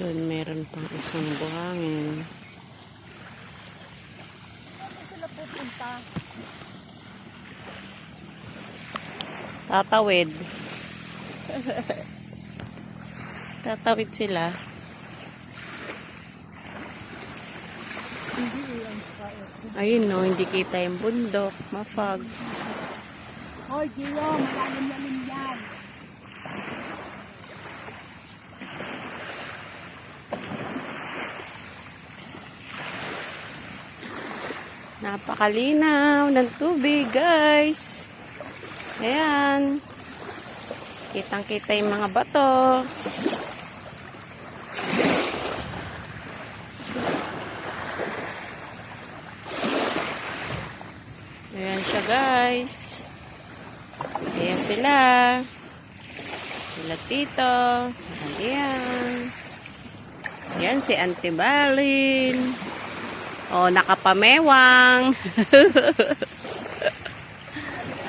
Doon meron pang isang buhangin. Saan sila pupunta? Tatawid. Tatawid sila. Ayun no, hindi kita yung bundok. Mafag. Hoy, Gio, malalim-lalim yan. Napakalinaw ng tubig, guys. Ayan. Kitang-kita yung mga bato. Ayan siya, guys. Ayan sila. Sila tito. Ayan. Ayan si Auntie Balin. Oh, nakapamewang.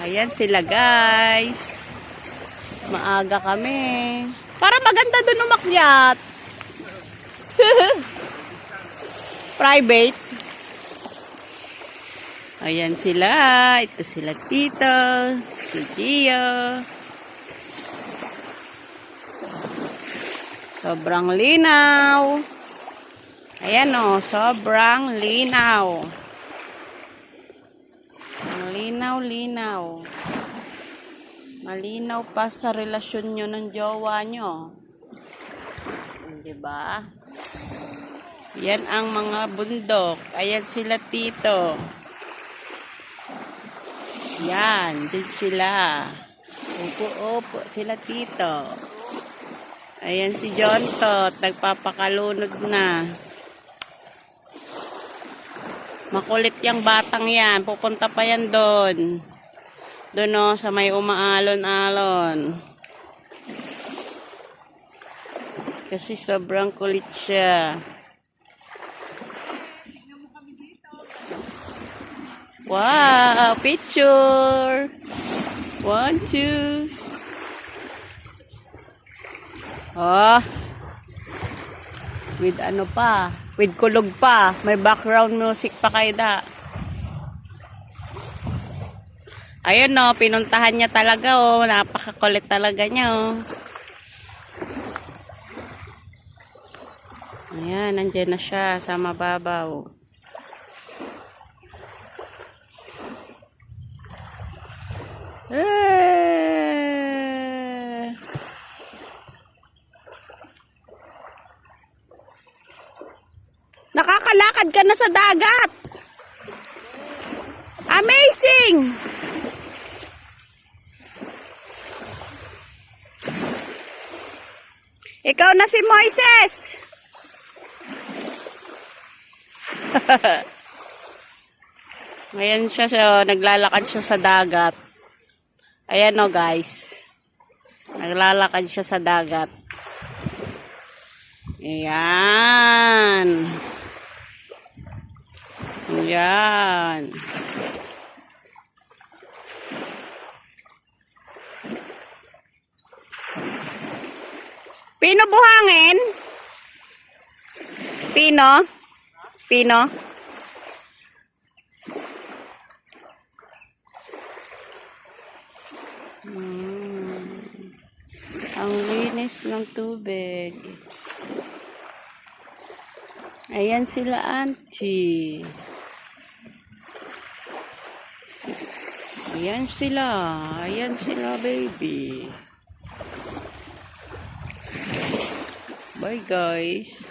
Ayan sila, guys. Maaga kami. Para maganda dun umakyat. Private. Ayan sila. Ito sila tito. Si Gio. Sobrang linaw. Ayan o, sobrang linaw. Ang linaw-linaw. Malinaw pa sa relasyon nyo ng jowa nyo. Diba? Yan ang mga bundok. Ayan sila tito. Yan, din sila. Upo-upo sila tito. Ayan si John Tot, nagpapakalunod na. Makulit yung batang yan. Pupunta pa yan doon. Doon o, sa may umaalon-alon. Kasi sobrang kulit siya. Wow! Picture! 1, 2. Oh! With ano pa? With kulog pa. May background music pa kayo da. Ayun no, pinuntahan niya talaga oh. Napakakulit talaga niya oh. Ayan, nandyan na siya sa mababaw. Nakakalakad ka na sa dagat. Amazing! Ikaw na si Moises. Ngayon siya, naglalakad siya sa dagat. Ayan o guys. Naglalakad siya sa dagat. Ayan. Ayan. Pino buhangin? Pino? Pino? Ang linis ng tubig. Ayan sila auntie. Ayan sila. Ayan sila baby. Bye guys.